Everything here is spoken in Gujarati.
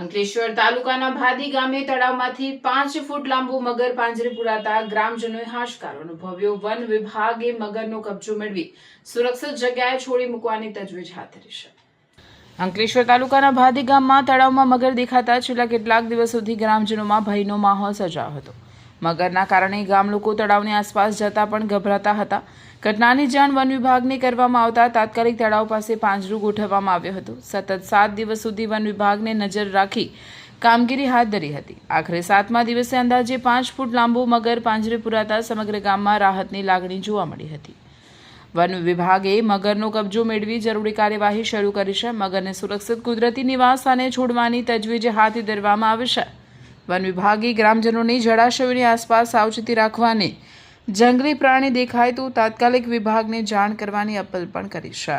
અંકલેશ્વર તાલુકાના ભાદી ગામે તળાવમાંથી 5 ફૂટ લાંબુ મગર પાંજરે પુરાતા ગ્રામજનોએ હાશકારો અનુભવ્યો। વન વિભાગે મગરનો કબજો મેળવી સુરક્ષિત જગ્યાએ છોડી મૂકવાની તજવીજ હાથ ધરી છે। અંકલેશ્વર તાલુકાના ભાદી ગામમાં તળાવમાં મગર દેખાતા છેલ્લા કેટલાક દિવસોથી ગ્રામજનોમાં ભયનો માહોલ સર્જાયો હતો। મગરના કારણે ગામ લોકો તળાવની આસપાસ જતા પણ ગભરાતા હતા। ઘટનાની જાણ વન વિભાગને કરવામાં આવતા તાત્કાલિક તળાવ પાસે પાંજરું ગોઠવવામાં આવ્યું હતું। સતત 7 દિવસ સુધી વન વિભાગને નજર રાખી કામગીરી હાથ ધરી હતી। આખરે 7મા દિવસે અંદાજે 5 ફૂટ લાંબુ મગર પાંજરે પુરાતા સમગ્ર ગામમાં રાહતની લાગણી જોવા મળી હતી। વન વિભાગે મગરનો કબજો મેળવી જરૂરી કાર્યવાહી શરૂ કરી છે। મગરને સુરક્ષિત કુદરતી નિવાસ સ્થાને છોડવાની તજવીજ હાથ ધરવામાં આવી છે। વન વિભાગે ગ્રામજનોને જળાશયોની આસપાસ સાવચેતી રાખવાની, જંગલી પ્રાણી દેખાય તો તાત્કાલિક વિભાગને જાણ કરવાની અપીલ પણ કરી છે।